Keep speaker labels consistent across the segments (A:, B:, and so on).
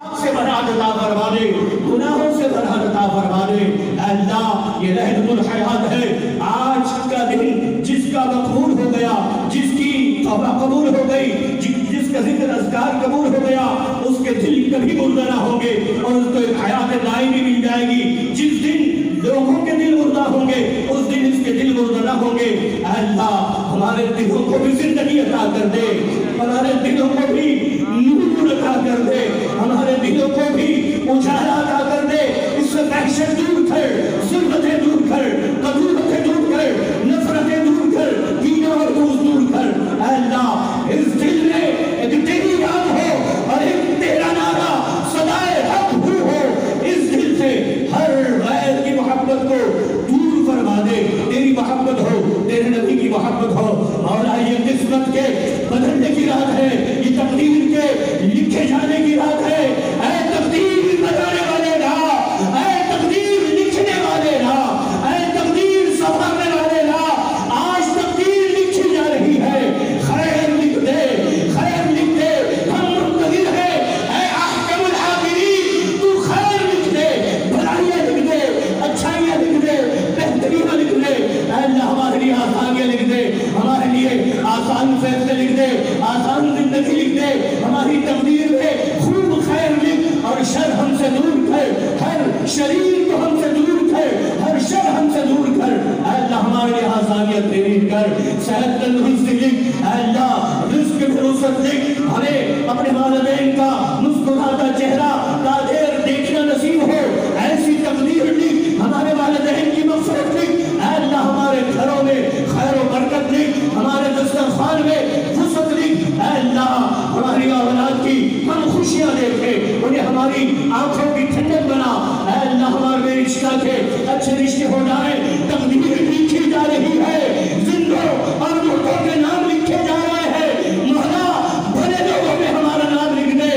A: سے برات عطا فرما دے، گناہوں سے برات عطا فرما دے۔ اے اللہ یہ رحمت الحیات ہے، آج کا دن جس کا مقبول ہو گیا، جس کی توبہ قبول ہو گئی، جس کا ذکر اذکار قبول ہو گیا، اس کے دل کبھی مردہ نہ ہوں گے اور اس کو ایک حیات دائمی مل جائے گی۔ جس دن لوگوں کے دل مردہ ہوں گے اس دن اس کے دل مردہ نہ ہوں گے۔ اے اللہ ہمارے دلوں کو بھی زندگی عطا کر دے، ہمارے دلوں کو بھی نور عطا کر دے، ہمارے دلوں کو بھی اجالا عطا کر دے۔ اس سے وحشت دور کر، ذلتیں دور کر، قدورتیں دور کر، نفرتیں دور کر، کینہ اور بغض دور کر۔ اے اللہ اس دل میں ایک تیری یاد ہو اور ایک تیرا نعرہ صدائے حق ہو، اس دل سے ہر غیر کی محبت کو دور فرما دے۔ تیری محبت ہو، تیرے نبی کی محبت ہو۔ مولا یہ قسمت کے بدلنے کی رات ہے، یہ تقدیر کے لکھے جانے کی رات ہے۔ اے تقدیر بتانے والے راہ، اے تقدیر لکھنے والے راہ، اے تقدیر سنبھالنے والے راہ، آج تقدیر لکھی جا رہی ہے۔ خیر لکھ دے، خیر لکھ دے، ہم منتظر ہیں۔ اے احکم الحاکمین تو خیر لکھ دے، بھلائیاں لکھ دے، اچھائیاں لکھ دے، بہتریاں لکھ دے۔ اے اللہ ہمارے لیے آسانیاں لکھ دے، ہمارے لیے آسان فیصلے لکھ دے، آسان زندگی لکھ دے۔ ہماری تقدیر میں خوب خیر لکھ اور شر ہم سے دور کر، ہر شریر کو ہم سے دور کر، ہر شر ہم سے دور کر۔ اے اللہ ہمارے لیے آسانیاں تیری کر، صحت تندرستی لکھ، اے اللہ رزق میں وسعت لکھ، ہمیں اپنے والدین کا مسکراتا چہرہ تاجر دیکھنا نصیب ہو، ایسی تقدیر لکھ، ہمارے والدین کی مغفرت لکھ۔ اے اللہ ہمارے گھروں میں خیر و برکت لکھ، ہمارے دسترخوان میں وسعت لکھ۔ اے اللہ ہماری اولاد کی ہم خوشیاں دیکھیں، انہیں ہماری آنکھوں کی ٹھنڈک بنا۔ اے اللہ ہمارے رشتہ کے اچھے رشتے ہو جائیں، تقدیر لکھی جا رہی ہے، زندوں اور مردوں کے نام لکھے جا رہے ہیں۔ مولا بھلے لوگوں میں ہمارا نام لکھ دے،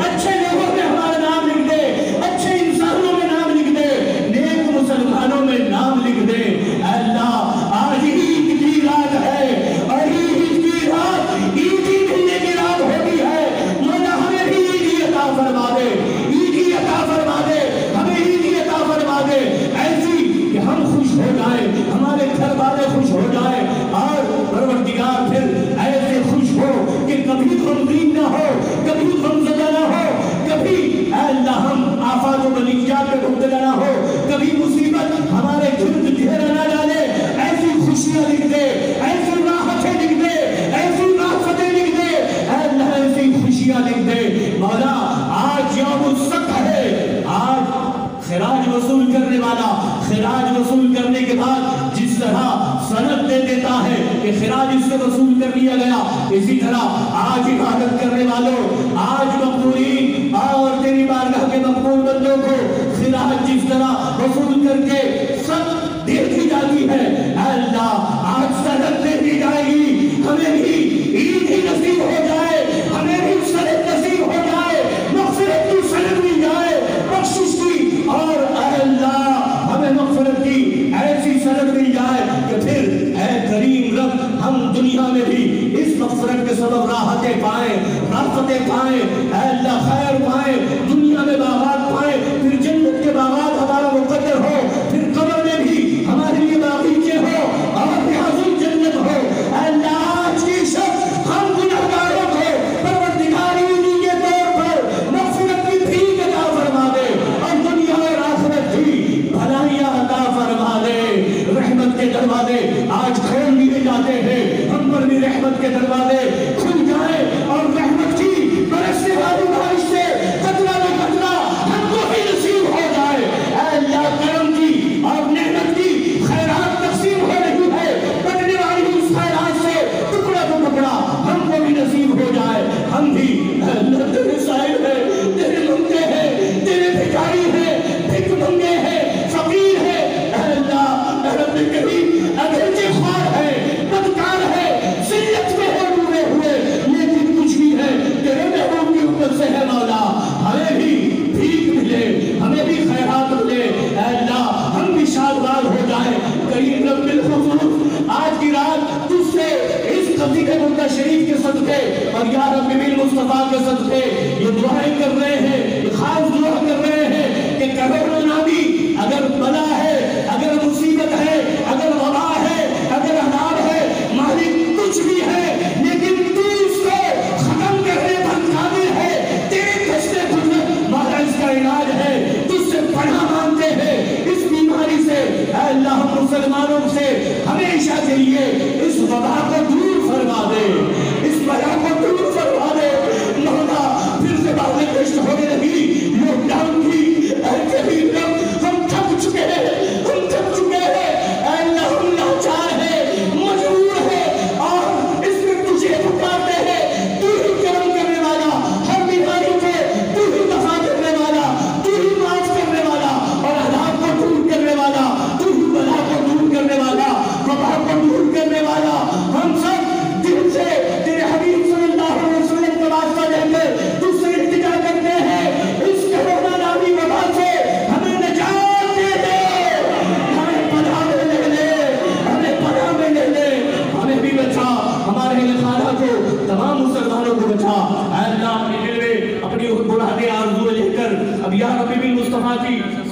A: اچھے لوگوں میں ہمارا نام لکھ دے، اچھے انسانوں میں نام لکھ دے، نیک مسلمانوں میں نام لکھ دے۔ اے اللہ آج عید کی رات ہے اور عید کی رات عیدی ملنے کی رات ہوتی ہے۔ مولا ہمیں بھی عیدی عطا فرما دے، عیدی عطا فرما دے، ہمیں عیدی عطا فرما دے، ایسی کہ ہم خوش ہو جائیں، ہمارے گھر والے خوش ہو جائیں، اور پروردگار پھر ایسے خوش ہو کہ کبھی غمگین نہ ہو، کبھی غمزدہ نہ ہو، کبھی اے اللہ ہم آفات و بلیات میں مبتلا نہ ہو، کبھی مصیبت ہمارے گرد گھیرا نہ ڈالے۔ ایسی خوشیاں لکھ دے، ایسی راحتیں لکھ دے، ایسی راحتیں لکھ دے، اے اللہ ایسی خوشیاں لکھ دے۔ مولا آج یوم السبت ہے، آج خراج وصول کرنے والا خراج وصول کرنے کے بعد جس طرح سند دے دیتا ہے کہ خراج اس سے وصول کر لیا گیا، اسی طرح آج عبادت کرنے والوں، آج مقبولین اور تیری بارگاہ کے مقبول بندوں کو خراج جس طرح وصول کر کے سب دے دی جاتی ہے، اے اللہ آج سند دے دی جائے گی، ہمیں بھی عید ہی نصیب ہو جائے، ہمیں بھی سند نصیب ہو جائے، مغفرت کی سند مل جائے، بخشش کی، اور اے اللہ ہمیں مغفرت کی ایسی سند مل جائے کہ پھر اے کریم رب ہم دنیا میں بھی اس مغفرت کے سبب راحتیں پائیں، راحتیں پائیں، اے اللہ خیر پائیں، دنیا میں باغات پائیں، پھر جنت کے باغات ہمارا مقدر ہو، پھر قبر میں بھی ہمارے لیے باغیچے ہو اور ریاض الجنت ہو۔ اے اللہ آج کی شب ہم گنہگاروں کو پروردگار عیدی کے طور پر مغفرت کی بھیک عطا فرما دے اور دنیا اور آخرت کی بھلائیاں عطا فرما دے۔ رحمت کے دروازے آج کھول دیے جاتے ہیں، ہم پر بھی رحمت کے دروازے کھل جائیں اور رحمت کی برسنے والی بارش سے قطرہ میں قطرہ ہم کو بھی نصیب ہو جائے۔ اے اللہ کرم کی اور نعمت کی خیرات تقسیم ہو رہی ہے، بٹنے والی اس خیرات سے ٹکڑا تو ٹکڑا ہم کو بھی نصیب ہو جائے۔ ہم بھی اے اللہ تیرے سائل ہیں، تیرے منگے ہیں، تیرے بھکاری ہیں، بھک منگے ہیں، فقیر ہیں۔ اے اللہ اے رب کریم اگرچہ خوار ہے، بدکار ہے، ذلت میں ہے ڈوبے ہوئے،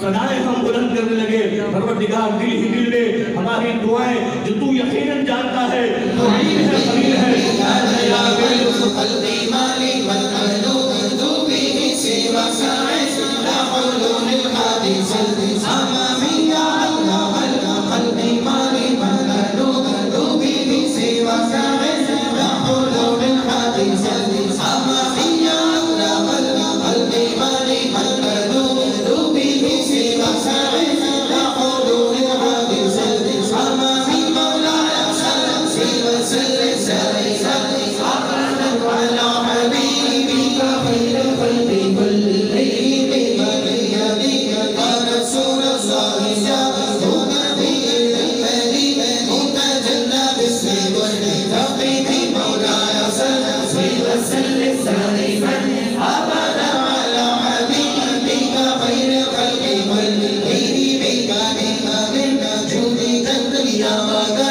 A: صدائیں ہم بلند کرنے لگے پروردگار دل ہی دل میں ہماری دعائیں جو تو یقیناً جانتا ہے تو قریب ہے قریب ہے یا قلبی مالی والقلو ذو به سوى ساعد لا حلول الحديث الأمامي على قلبي مالی والقلو ذو به سوى ساعد لا حلول الحديث الأمامي على قلبي مالی والقلو ذو به سوى ساعد لا حلول الحديث الأمامي مولاي صل وسلم سائسا أبدا على حبيبك خير الخلق كلهم بمريم يا رسول الله يا نبي الكريم متجلى باسم والتقيم مولاي صل وسلم سائسا أبدا على حبيبك خير الخلق كلهم بمريم جودك الدنيا وغير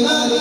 A: Bye.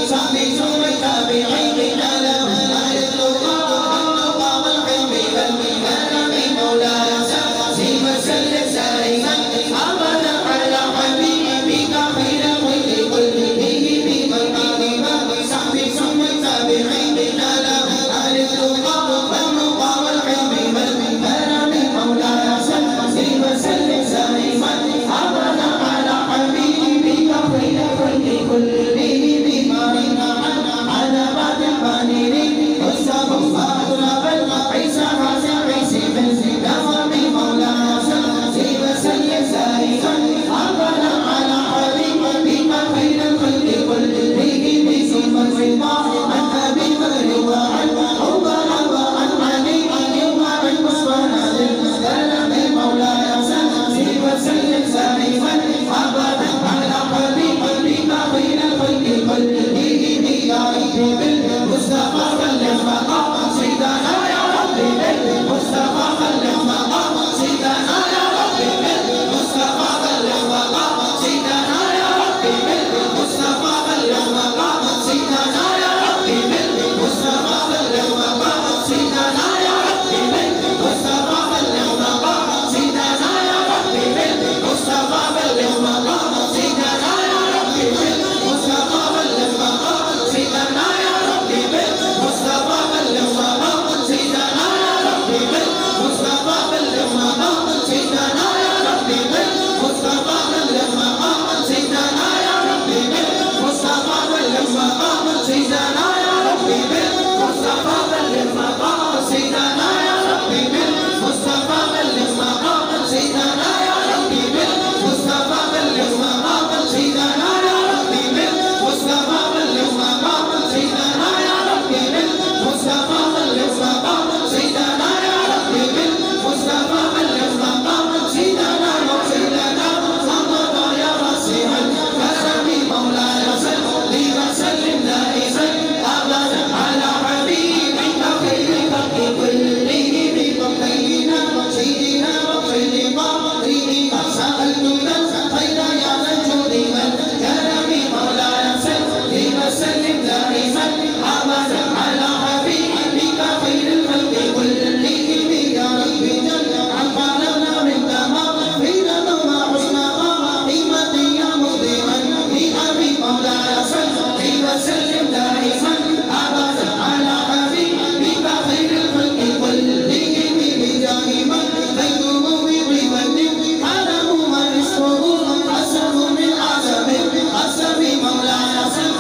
B: وسلم دائما أبدا على حبيبك خير الخلق كلهم بجاه من بيته بغيبة حرم من رزقه حسب من عذاب حسب مولاي صل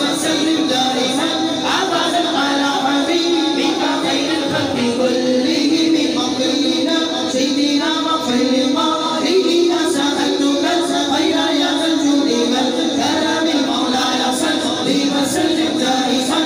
B: وسلم دائما أبدا على حبيبك خير الخلق كلهم مقينا سيدنا مغفر لقائه سألتك الخير يا ذا الجود والكرم مولاي صل وسلم دائما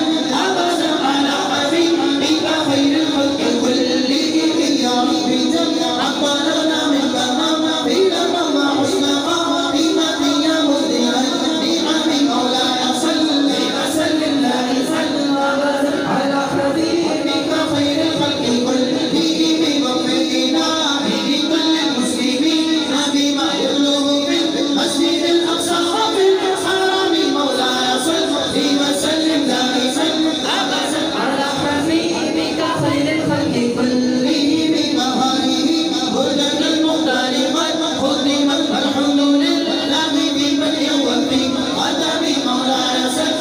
B: أبدا على حبيبك خير الخلق كلهم يا ربي جل عقبالنا من كرم في لما حسن قائمة يا مبدع النعم مولاي صل وسلم دائما أبدا على حبيبك خير الخلق كلهم وفقنا بكل المسلمين بما يطلب من المسجد الأقصى وفي الحرم مولاي صل وسلم دائما أبدا على حبيبك خير الخلق كلهم مهاره هدى المختار قد خدمت الحمد لله بمن يوفي قدم مولاي صل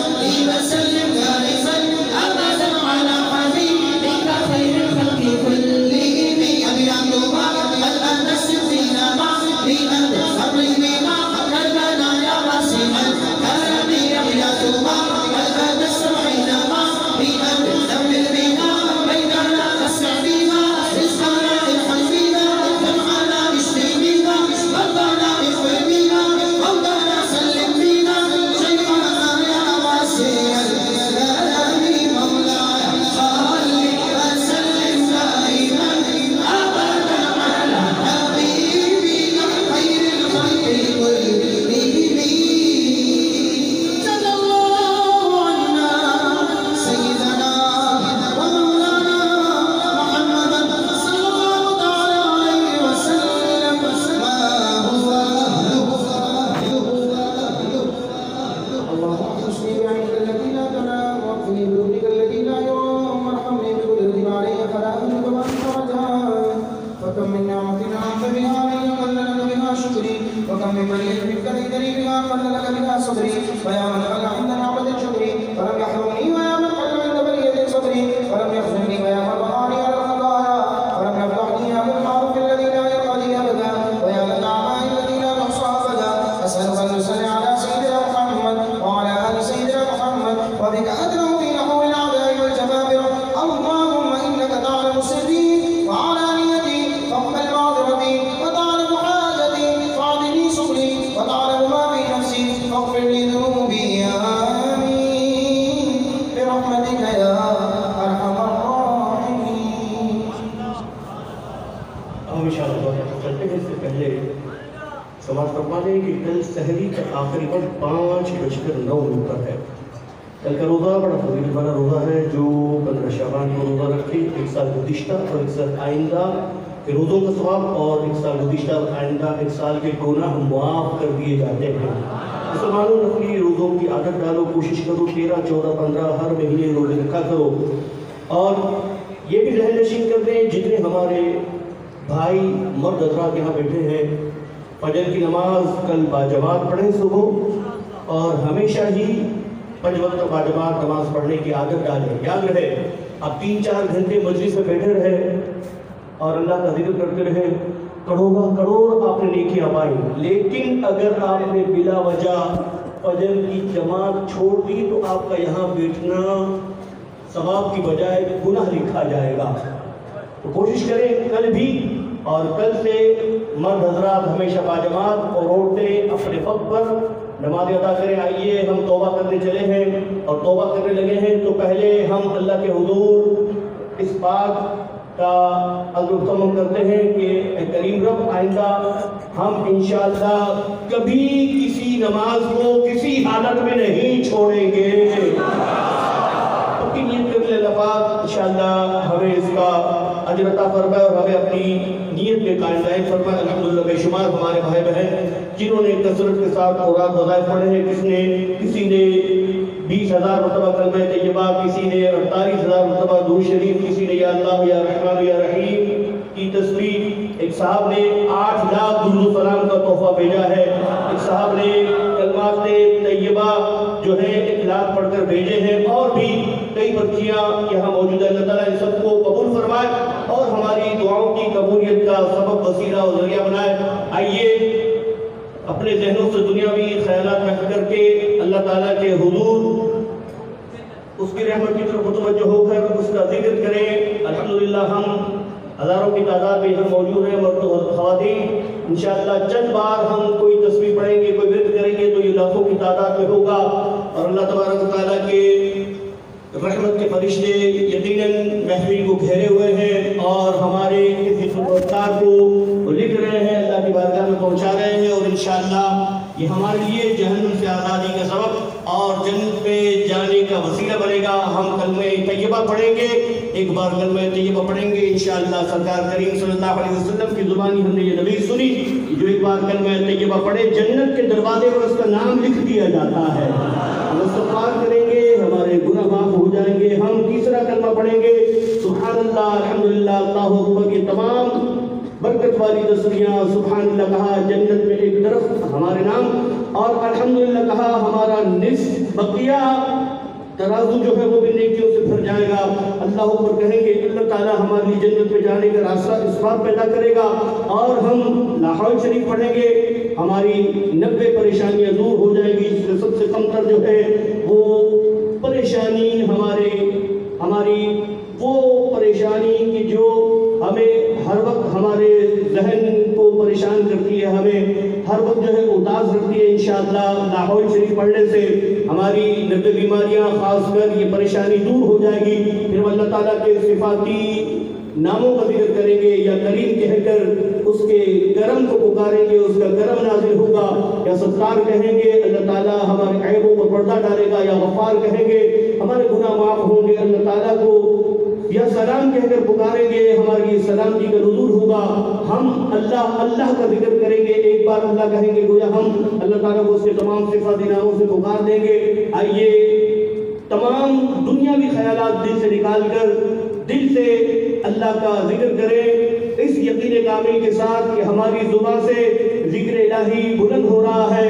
B: وسلم دائما أبدا على حبيبك خير الخلق كلهم أبياتها الآن السفينة مع بأن الصبر بما كلنا يا واسع الكرم أبياتها الآن السبعين مع بأن الذنب بنا بيننا السعدينا رزقنا الحزبنا جمعنا اشتمينا ربنا اخواننا مولانا سلم بنا شيخنا يا واسع الكرم مولاي صل وسلم دائما أبدا على حبيبك خير الخلق كلهم جزا الله عنا سيدنا ومولانا محمدا صلى الله تعالى عليه وسلم ما هو أهله اللهم احفظني بعينك التي لا تنام واغفرني بذنوبك التي لا يرام وارحمني بقدرتك علي فلا أملك وأنت رجاء فكم من نعمة أنعمت بها علي قل لك بها شكري وكم من منية منك ليتني بها قل لك بها صبري ويا من قل عند نعمة شكري فلم يحرمني ويا من قل عند بلية صبري ولم يخزني ويا من رآني على الخطايا ولم يفضحني على المعروف الذي لا يرضى أبدا ويا من الأعمال التي لا تحصى أبدا أسألك أن تصلي على سيدنا محمد وعلى آل سيدنا محمد وبك أدعو في نحور الأعداء والجبابرة اللهم إنك تعلم سري وعلانيتي فاقبل معذرتي وتعلم حاجتي فاعطني سبلي وتعلم ما في نفسي فاغفر لي ذنوبي آمين برحمتك يا أرحم الراحمين.
A: ہم انشاءاللہ چلتے ہیں اس سے پہلے سماعت فرما لیں کہ کل سحری کا آخری وقت 5:09 پر ہے. کل کا روزہ بڑا فضیلت والا روزہ ہے جو 15 شعبان کو روزہ رکھے. ایک سال گزشتہ اور ایک سال آئندہ کے روزوں کا ثواب اور ایک سال گزشتہ اور آئندہ ایک سال کے گناہ معاف کر دیے جاتے ہیں. مسلمانوں اپنی روزوں کی عادت ڈالو, کوشش کرو 13, 14, 15 ہر مہینے روزے رکھا کرو. اور یہ بھی ذہن نشین کر دیں جتنے ہمارے بھائی مرد حضرات یہاں بیٹھے ہیں, فجر کی نماز کل باجماعت پڑھیں صبح, اور ہمیشہ ہی 5 وقت باجماعت نماز پڑھنے کی عادت ڈالیں. یاد رہے اب 3-4 گھنٹے مجلس میں بیٹھے رہے اور اللہ کا ذکر کرتے رہے, کروڑ آپ نے نیکیاں پائی, لیکن اگر آپ نے بلا وجہ فجر کی جماعت چھوڑ دی تو آپ کا یہاں بیٹھنا ثواب کی بجائے گناہ لکھا جائے گا. تو کوشش کریں کل بھی, اور کل سے مرد حضرات ہمیشہ باجماعت اور عورتیں اپنے وقت پر نماز ادا کریں. آئیے ہم توبہ کرنے چلے ہیں اور توبہ کرنے لگے ہیں, تو پہلے ہم اللہ کے حضور اس بات کا عزم کرتے ہیں کہ اے کریم رب آئندہ ہم انشاءاللہ کبھی کسی نماز کو کسی حالت میں نہیں چھوڑیں گے. پکی نیت کر لے اللہ پاک انشاءاللہ ہمیں اس کا اجر عطا فرمائے اور ہمیں اپنی نیت میں قائم دائم فرمائے. الحمدللہ بے شمار ہمارے بھائی بہن جنہوں نے کثرت کے ساتھ اوراد وظائف پڑھے ہیں, کسی نے 20,000 مرتبہ کلمہ طیبہ, کسی نے 48,000 مرتبہ درود شریف, کسی نے یا اللہ یا رحمان یا رحیم کی تصویر، ایک صاحب نے 8 لاکھ درود و سلام کا تحفہ بھیجا ہے، ایک صاحب نے کلمات طیبہ جو ہے 1 لاکھ پڑھ کر بھیجے ہیں، اور بھی کئی بچیاں یہاں موجود ہیں۔ اللہ تعالیٰ ان سب کو قبول فرمائے اور ہماری دعاؤں کی قبولیت کا سبب، وسیلہ اور ذریعہ بنائے۔ آئیے اپنے ذہنوں سے دنیاوی خیالات میں کر کے اللہ تعالیٰ کے حضور اس کی رحمت کی طرف متوجہ ہو کر اس کا ذکر کریں۔ الحمدللہ ہم ہزاروں کی تعداد میں یہاں موجود ہیں، مرد و خواتین۔ انشاءاللہ چند بار ہم کوئی تسبیح پڑھیں گے، کوئی ورد کریں گے تو یہ لاکھوں کی تعداد میں ہوگا، اور اللہ تبارک و تعالیٰ کے رحمت کے فرشتے یقیناً محفل کو گھیرے ہوئے ہیں اور ہمارے اس خطبات کو لکھ رہے ہیں، اللہ کی بارگاہ میں پہنچا رہے ہیں، اور انشاءاللہ یہ ہمارے لیے جہنم سے آزادی کا سبب اور جنت پہ جانے کا وسیلہ بنے گا۔ ہم کلمہ طیبہ پڑھیں گے، ایک بار کلمہ طیبہ پڑھیں گے انشاءاللہ۔ سرکار کریم صلی اللہ علیہ وسلم کی زبانی ہم نے یہ نبی سنی، جو ایک بار کلمہ طیبہ پڑھے جنت کے دروازے پر اس کا نام لکھ دیا جاتا ہے۔ ہم استغفار کریں گے، ہمارے گناہ معاف ہو جائیں گے۔ ہم تیسرا کلمہ پڑھیں گے، سبحان اللہ، الحمدللہ، اللہ اکبر کی تمام برکت والی تصویریاں۔ سبحان اللہ کہا جنت میں ایک درخت ہمارے نام، اور الحمدللہ کہا ہمارا نصف بقیہ ترازو جو ہے وہ بھی نیکیوں سے بھر جائے گا۔ اللہ اکبر کہیں گے، اللہ تعالیٰ ہماری جنت میں جانے کا راستہ اس بات پیدا کرے گا، اور ہم لا حول شریف پڑھیں گے، ہماری 90 پریشانیاں دور ہو جائیں گی۔ اس میں سب سے کم تر جو ہے وہ پریشانی ہماری وہ پریشانی کی جو ہمیں ہر وقت ہمارے ذہن کو پریشان کرتی ہے، ہمیں ہر وقت جو ہے اداس رکھتی ہے، انشاءاللہ لا حول شریف پڑھنے سے ہماری 90 بیماریاں خاص کر یہ پریشانی دور ہو جائے گی۔ پھر ہم اللہ تعالیٰ کے صفاتی ناموں کا ذکر کریں گے، یا کریم کہہ کر اس کے کرم کو پکاریں گے، اس کا کرم نازل ہوگا، یا ستار کہیں گے، اللہ تعالیٰ ہمارے عیبوں پر پردہ ڈالے گا، یا غفار کہیں گے، ہمارے گناہ معاف ہوں گے، اللہ تعالیٰ کو یا سلام کہہ کر پکاریں گے، ہماری سلامتی کا نزول ہوگا۔ ہم اللہ کا ذکر کریں گے، ایک بار اللہ کہیں گے گویا ہم اللہ تعالیٰ کو اس کے تمام صفاتی ناموں سے پکار دیں گے۔ آئیے تمام دنیاوی خیالات دل سے نکال کر دل سے اللہ کا ذکر کریں، اس یقین کامل کے ساتھ کہ ہماری زبان سے ذکر الہی بلند ہو رہا ہے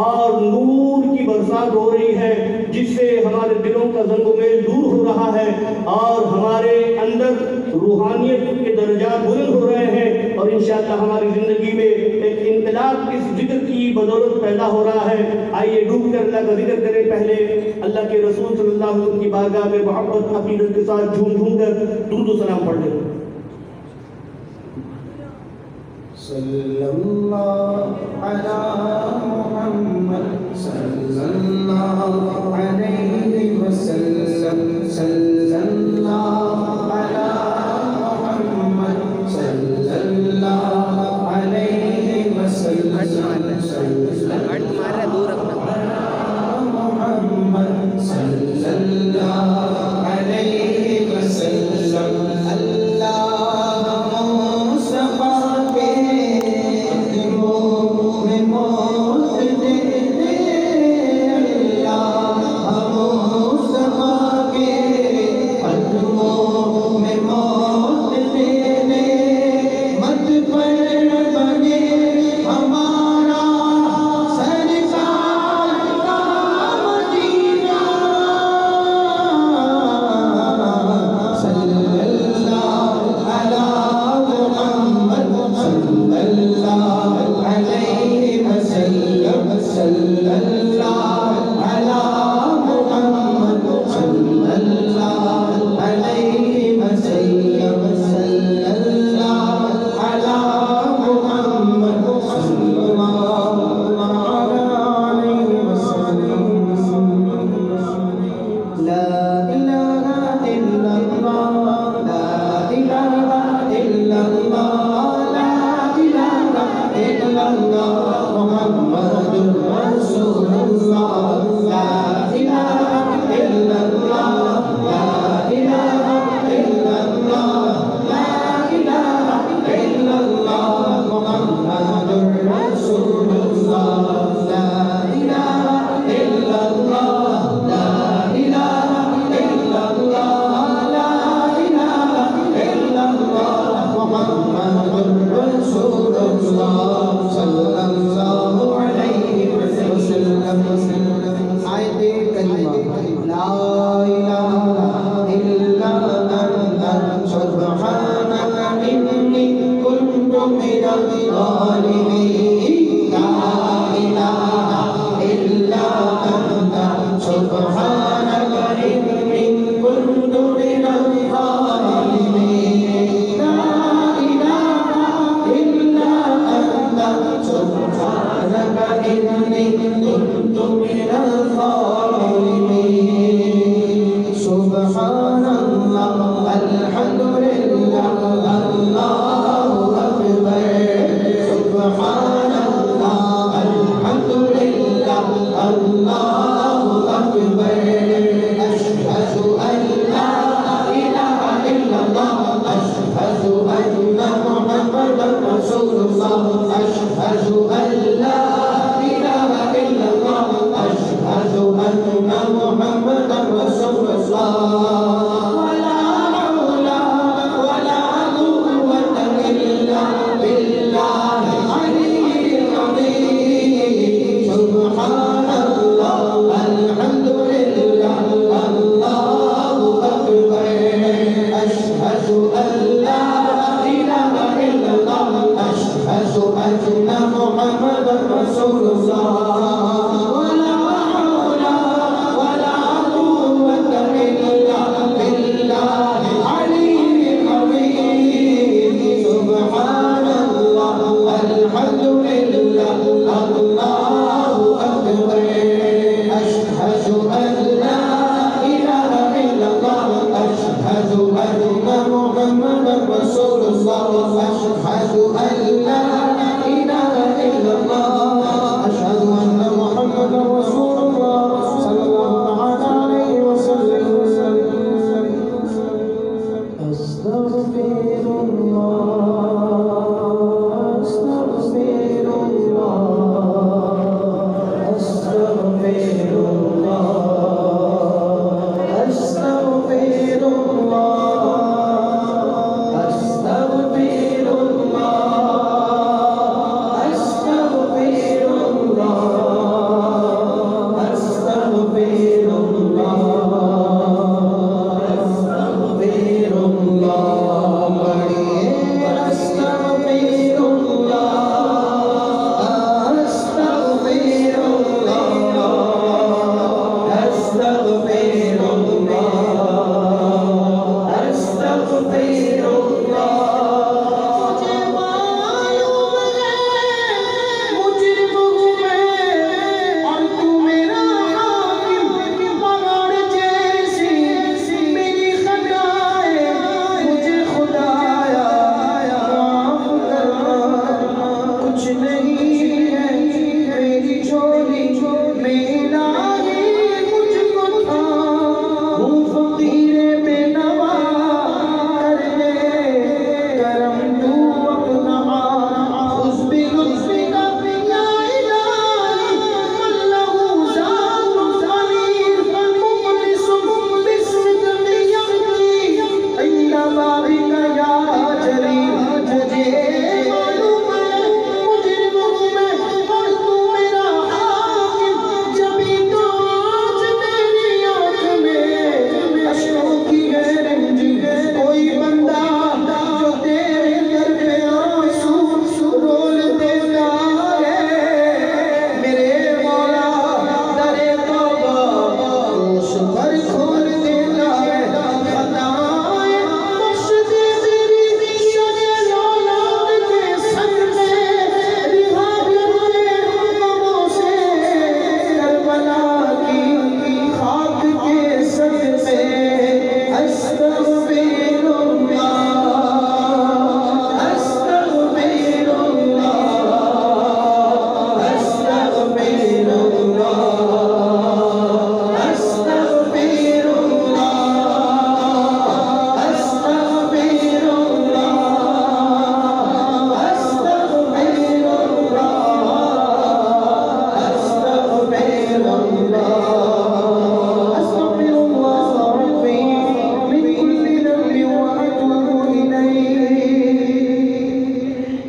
A: اور نور کی برسات ہو رہی ہے، جس سے ہمارے دلوں کا زنگ و میل دور ہو رہا ہے، اور ہمارے اندر روحانیت کے درجات بلند ہو رہے ہیں، اور انشاءاللہ ہماری زندگی میں ایک انقلاب اس ذکر کی بدولت پیدا ہو رہا ہے۔ آئیے ڈوب کر اللہ کا ذکر کریں۔ پہلے اللہ کے رسول صلی اللہ علیہ وسلم کی بارگاہ میں محبت عقیدت کے ساتھ جھوم کر درود و سلام پڑھ لیں۔
B: صلی اللہ علی محمد صلی اللہ علیہ وسلم، صلی اللہ علی محمد صلی اللہ علیہ وسلم، صلی اللہ دور محمد صلی اللہ علیہ وسلم۔ اللہ رحیم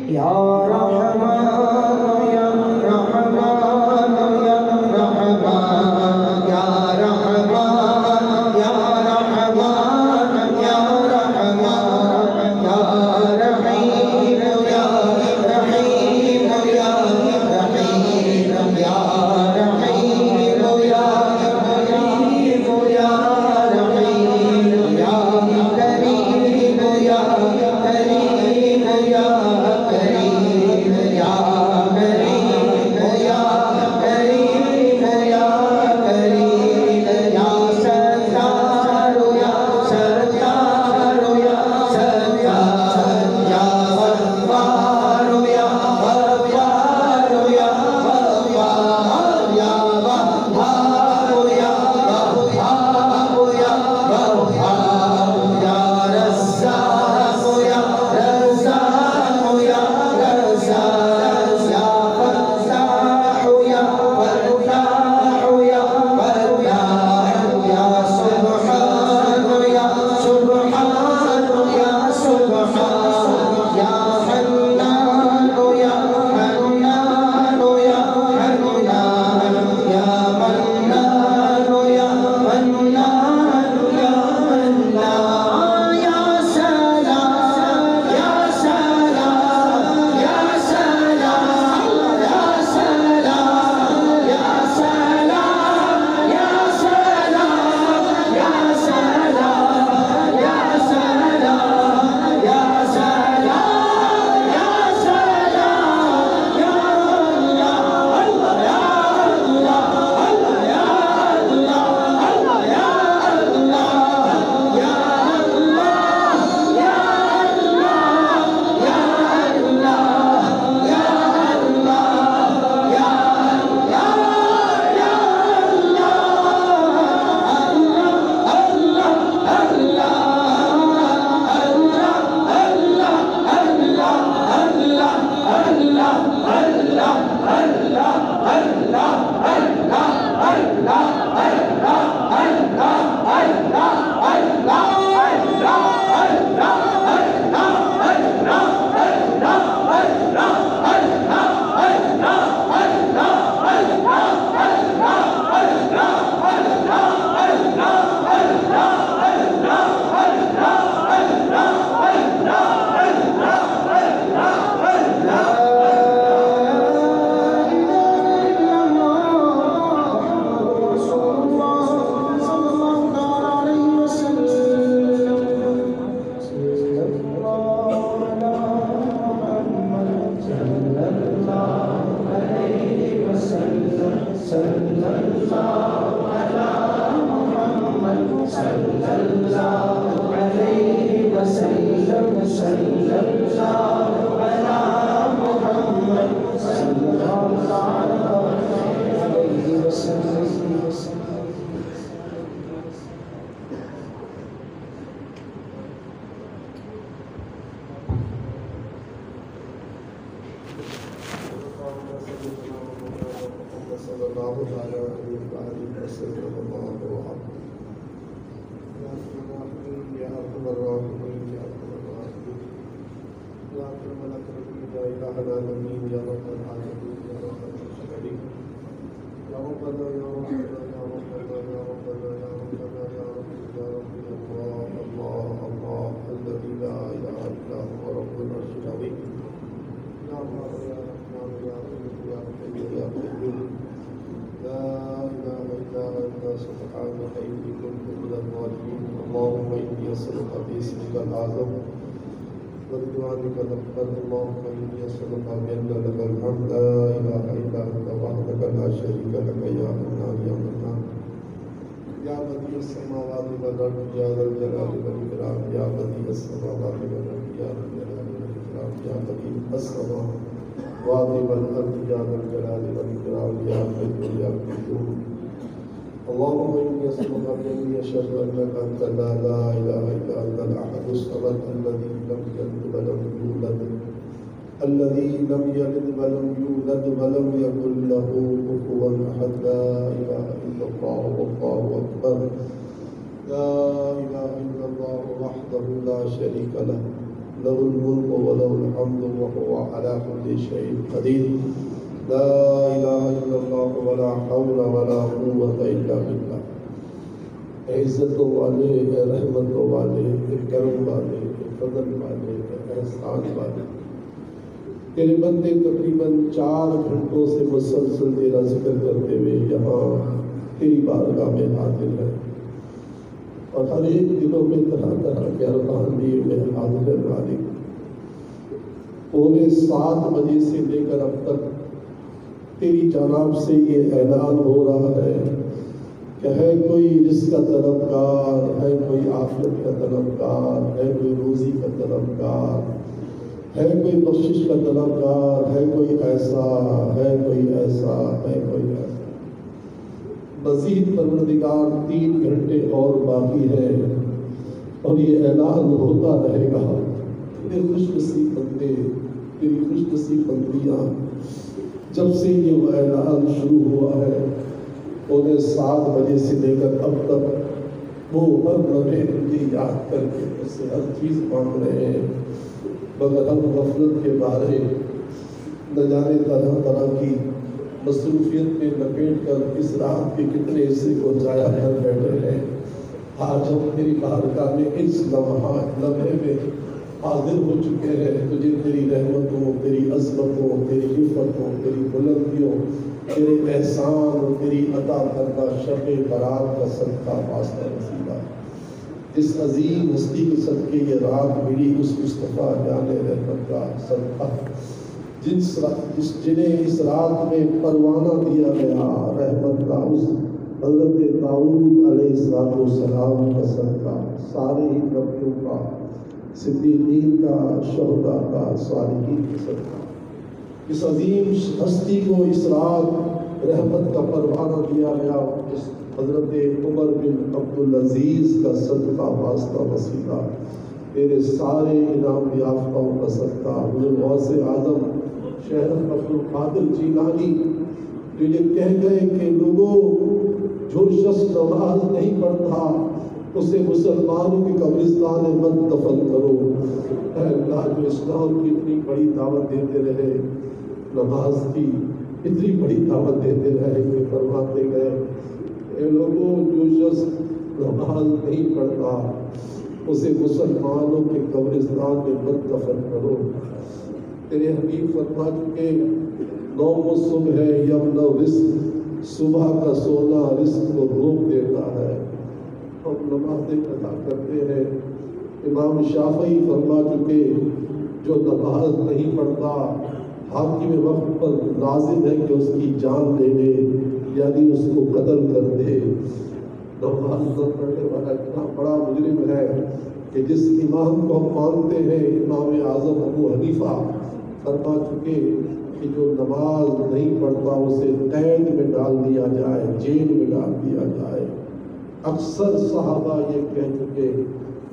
B: یا صلی اللہ علیہ وسلم صلی اللہ علی محمد صلی اللہ علیہ وسلم. اللهم إني أسألك باسمك الأعظم وبدعائك الأكبر اللهم إني أسألك بأن لك الحمد لا إله إلا أنت وحدك لا شريك لك يا منان يا منان يا بديع السماوات والأرض يا ذا الجلال والإكرام يا بديع السماوات والأرض يا ذا الجلال والإكرام يا بديع السماوات والأرض يا ذا الجلال والإكرام يا حي يا قيوم اللهم إني أسألك بأني أشهد أنك أنت لا إله إلا أنت الأحد الصمد الذي لم يلد ولم يولد ولم يكن له كفوا أحد لا إله إلا الله والله أكبر لا إله إلا الله وحده لا شريك له له الملك وله الحمد وهو على كل شيء قدير لا الہ الا اللہ ولا حول ولا قوة الا باللہ. عزتوں والے، رحمتوں والے، کرم والے، فضل والے، احسان والے، تیرے بندے تقریباً 4 گھنٹوں سے مسلسل تیرا ذکر کرتے ہوئے یہاں تیری بارگاہ میں حاضر ہے، اور ہر ایک دنوں میں طرح طرح کے ارکان لیے ہوئے حاضر ہے مالک. 7:15 بجے سے لے کر اب تک تیری جانب سے یہ اعلان ہو رہا ہے کہ ہے کوئی رزق کا طلبگار، ہے کوئی عافیت کا طلبگار، ہے کوئی روزی کا طلبگار، ہے کوئی بخشش کا طلبگار، ہے کوئی ایسا، ہے کوئی ایسا، ہے کوئی ایسا. مزید پروردگار 3 گھنٹے اور باقی ہے اور یہ اعلان ہوتا رہے گا. تیرے خوش نصیب بندے، تیری خوش نصیب بندیاں جب سے یہ اعلان شروع ہوا ہے 7:15 بجے سے لے کر اب تک وہ ہر لمحے تجھے یاد کر کے اس سے ہر چیز مانگ رہے ہیں، مگر ہم غفلت کے بارے نہ جانے طرح طرح کی مصروفیت میں لپیٹ کر اس رات کے کتنے حصے کو ضائع کر بیٹھے ہیں. آج ہم تیری بارگاہ میں اس لمحے میں حاضر ہو چکے ہیں. تجھے تیری رحمتوں، تیری عظمتوں، تیری عفتوں، تیری بلندیوں، تیرے احسان اور تیری عطا کردہ شب برات کا صدقہ واسطہ نصیب ہے. اس عظیم ہستی کے صدقے یہ رات ملی اس مصطفیٰ جان رحمت کا صدقہ جنہیں اس رات میں پروانہ دیا گیا رحمت کا، اس حضرت داؤد علیہ السلام کا صدقہ، سارے ہی نبیوں کا، صدیقین کا، شہداء کا، صالحین کا صدقہ. اس عظیم ہستی کو اس رات رحمت کا پروانہ دیا گیا اس حضرت عمر بن عبدالعزیز کا صدقہ واسطہ وسیلہ، تیرے سارے انعام یافتوں کا صدقہ. حضور غوث اعظم شیخ عبدالقادر جیلانی جو یہ کہہ گئے کہ لوگوں جو شخص نماز نہیں پڑھتا اسے مسلمانوں کے قبرستان میں مت دفن کرو. اے اللہ جو اسلام کی اتنی بڑی دعوت دیتے رہے، نماز کی اتنی بڑی دعوت دیتے رہے کہ فرماتے گئے اے لوگوں جو شخص نماز نہیں پڑھتا اسے مسلمانوں کے قبرستان میں مت دفن کرو. تیرے حبیب فرما چکے نوم صبح ہے یمنع رزق، صبح کا سونا رزق کو روک دیتا ہے. ہم نمازیں ادا کرتے ہیں. امام شافعی فرما چکے جو نماز نہیں پڑھتا حاکم وقت پر لازم ہے کہ اس کی جان لے لے، یعنی اس کو قتل کر دے.
C: نماز نہ پڑھنے والا اتنا بڑا مجرم ہے کہ جس امام کو ہم مانتے ہیں امام اعظم ابو حنیفہ فرما چکے کہ جو نماز نہیں پڑھتا اسے قید میں ڈال دیا جائے، جیل میں ڈال دیا جائے۔ اکثر صحابہ یہ کہہ چکے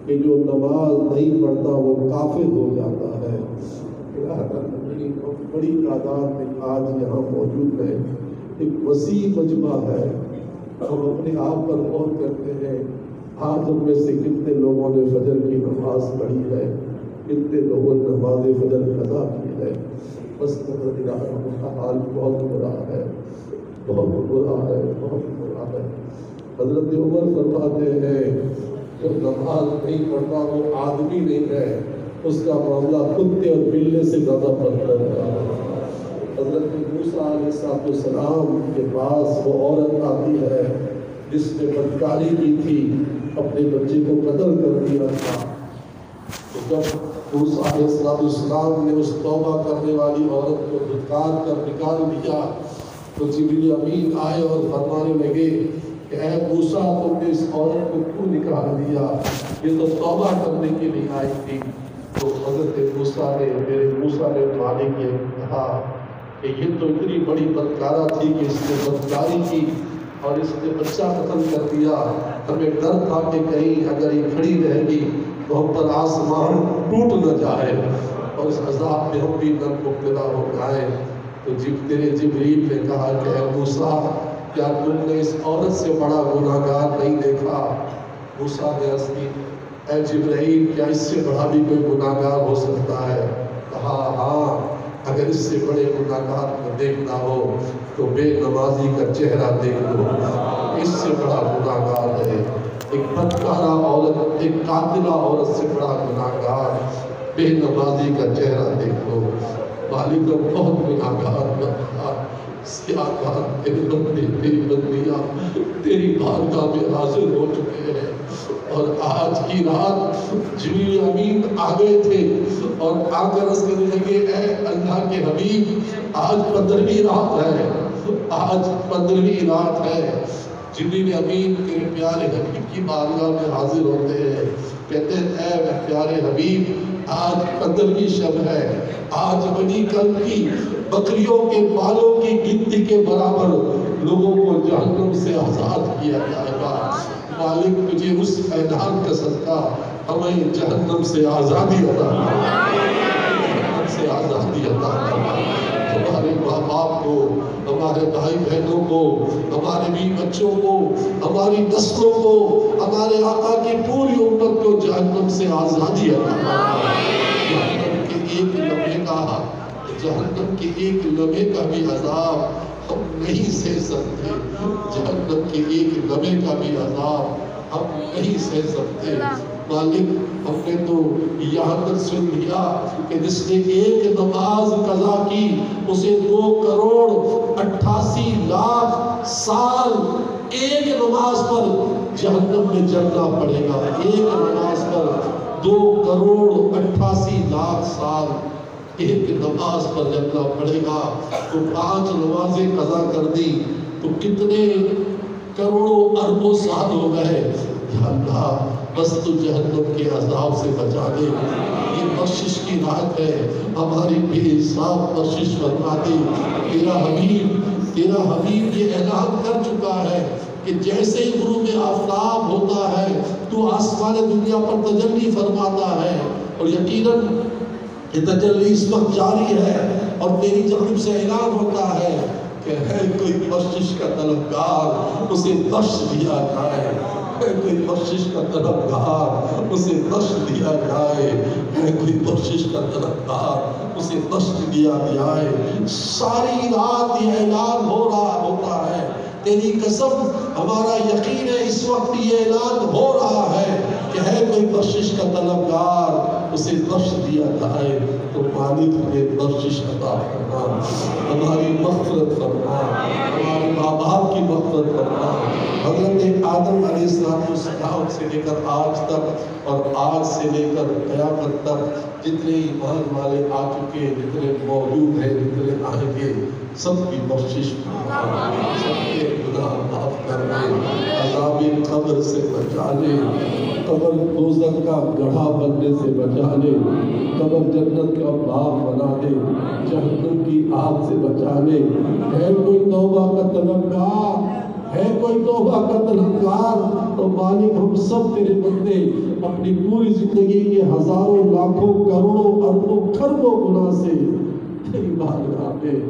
C: کہ جو نماز نہیں پڑھتا وہ کافر ہو جاتا ہے۔ بڑی تعداد میں آج یہاں موجود ہے، ایک وسیع مجمع ہے، ہم اپنے آپ پر غور کرتے ہیں آج ہم میں سے کتنے لوگوں نے فجر کی نماز پڑھی ہے، کتنے لوگوں نے نماز فجر قضا کی ہے۔ بس کا حال بہت برا ہے، بہت برا ہے، بہت برا ہے۔ حضرت عمر فرماتے ہیں جو نماز نہیں پڑھتا وہ آدمی نہیں ہے، اس کا معاملہ کتے اور بلے سے زیادہ بدتر ہے۔ حضرت موسیٰ علیہ السلام کے پاس وہ عورت آتی ہے جس نے بدکاری کی تھی، اپنے بچے کو قتل کر دیا تھا۔ تو جب موسیٰ علیہ السلام نے اس توبہ کرنے والی عورت کو دھتکار کر نکال دیا تو جبریل امین آئے اور فرمانے لگے کہ اے موسیٰ تم نے اس عورت کو کیوں نکال دیا؟ یہ تو توبہ کرنے کے لیے آئی تھی۔ تو حضرت موسیٰ نے مالک یہ کہا کہ یہ تو اتنی بڑی بدکارہ تھی کہ اس نے بدکاری کی اور اس نے بچہ قتل کر دیا۔ ہمیں ڈر تھا کہ کہیں اگر یہ کھڑی رہے گی تو ہم پر آسمان ٹوٹ نہ جائے اور اس عذاب میں ہم بھی نہ مبتلا ہو جائیں۔ تو تیرے جبریل نے کہا کہ اے موسیٰ کیا تم نے اس عورت سے بڑا گناہگار نہیں دیکھا؟ موسیٰ نے عرض کی اے جبرائیل کیا اس سے بڑا بھی کوئی گناہگار ہو سکتا ہے؟ کہا ہاں، اگر اس سے بڑے گناہگار کو دیکھنا ہو تو بے نمازی کا چہرہ دیکھ لو، اس سے بڑا گناہگار ہے۔ ایک بدکارہ عورت، ایک قاتلہ عورت سے بڑا گناہگار بے نمازی کا چہرہ دیکھ لو۔ مالک بہت گناہگار بنتا، سیاہکار تیرے بندے تیری بندیاں تیری بارگاہ میں حاضر ہو چکے ہیں، اور آج کی رات جبریل امین آ گئے تھے اور آ کر عرض کرنے لگے اے اللہ کے حبیب آج 15ویں رات ہے، آج 15ویں رات ہے۔ جبریل امین تیرے پیارے حبیب کی بارگاہ میں حاضر ہوتے ہیں، کہتے ہیں اے پیارے حبیب آج 15ویں شب ہے، آج بنی کل کی بکریوں کے بالوں کی گنتی کے برابر لوگوں کو جہنم سے آزاد کیا جائے گا۔ مالک تجھے اس اعلان کا صدقہ ہمیں جہنم سے آزادی عطا فرما، جہنم سے آزادی عطا فرما۔ ہمارے ماں باپ کو، ہمارے بھائی بہنوں کو، ہمارے بھی بچوں کو، ہماری نسلوں کو، ہمارے آقا کی پوری امت کو جہنم سے آزادی عطا فرما۔ جہنم کے ایک لمحے کا، جہنم کے ایک لمحے کا بھی عذاب ہم نہیں سہ سکتے، جہنم کے ایک لمحے کا بھی عذاب ہم نہیں سہ سکتے۔ مالک ہم نے تو یہاں تک سن لیا کہ جس نے ایک نماز قضا کی اسے 2,88,00,000 سال ایک نماز پر جہنم میں جلنا پڑے گا۔ ایک نماز پر 2,88,00,000 سال ایک نماز پر جلنا پڑے گا۔ تو 5 نمازیں قضا کر دی تو کتنے کروڑوں اربوں سال ہو گئے۔ یا اللہ بس تو جہنم کے عذاب سے بچا دے، یہ بخشش کی رات ہے، ہماری بے حساب بخشش فرما دے۔ تیرا حبیب یہ اعلان کر چکا ہے کہ جیسے ہی غروب آفتاب ہوتا ہے تو آسمان دنیا پر تجلی فرماتا ہے، اور یقیناً یہ تجلی اس وقت جاری ہے اور تیری جانب سے اعلان ہوتا ہے کہ ہے کوئی بخشش کا طلبگار اسے بخش دیا جائے، ہے کوئی بخشش کا طلبگار اسے بخش دیا جائے، ہے کوئی بخشش کا طلبگار اسے بخش دیا جائے۔ ساری رات یہ اعلان ہو رہا ہوتا ہے، تیری قسم ہمارا یقین ہے اس وقت یہ اعلان ہو رہا ہے کہ ہے کوئی بخشش کا طلبگار اسے بخش دیا جائے۔ تو مالک نے بخشش عطا فرما، ہماری مغفرت فرما، ہمارے ماں باپ کی مغفرت فرما۔ حضرت آدم علیہ السلام سے لے کر آج تک اور آج سے لے کر قیامت تک جتنے ایمان والے آ چکے، جتنے موجود ہیں، جتنے آئیں گے، سب کی بخشش فرما، سب کے گناہ معاف کر دے، عذاب عذاب قبر سے بچا لے، قبر دوزخ کا گڑھا بننے سے بچا لے، قبر جنت کا باغ بنا دے، جہنم کی آگ سے بچا لے۔ ہے کوئی توبہ کا طلبگار، ہے کوئی توبہ کا طلبگار تو مالک ہم سب تیرے بندے اپنی پوری زندگی کے ہزاروں لاکھوں کروڑوں اربوں کھربوں گناہ سے تیری بارگاہ میں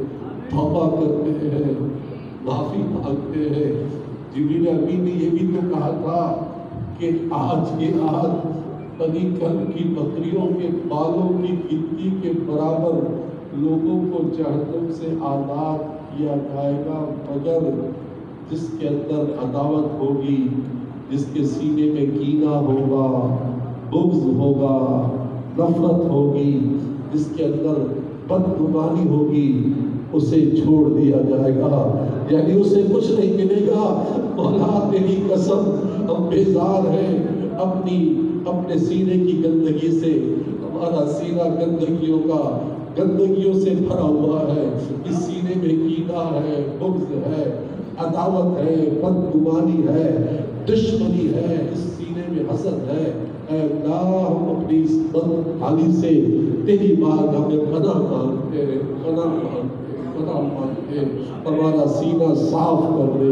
C: توبہ کرتے ہیں، معافی مانگتے ہیں۔ جبریل امین نے یہ بھی تو کہا تھا کہ آج کے آج بنی کلب کی بکریوں کے بالوں کی گنتی کے برابر لوگوں کو جہنم سے آزاد کیا جائے گا، مگر جس کے اندر عداوت ہوگی، جس کے سینے میں کینہ ہوگا، بغض ہوگا، نفرت ہوگی، جس کے اندر بدگمانی ہوگی، اسے چھوڑ دیا جائے گا، یعنی اسے کچھ نہیں ملے گا۔ مولا تیری قسم ہم بیزار ہیں اپنے سینے کی گندگی سے، ہمارا سینہ گندگیوں سے بھرا ہوا ہے، اس سینے میں کینہ ہے، بغض ہے، عداوت ہے، بدگمانی ہے، دشمنی ہے، اس سینے میں حسد ہے۔ اے اللہ ہم اپنی اس بد حالی سے تیری بارگاہ میں پناہ مانگتے ہیں، پناہ مانگتے ہیں۔ ہمارا سینہ صاف کر دے،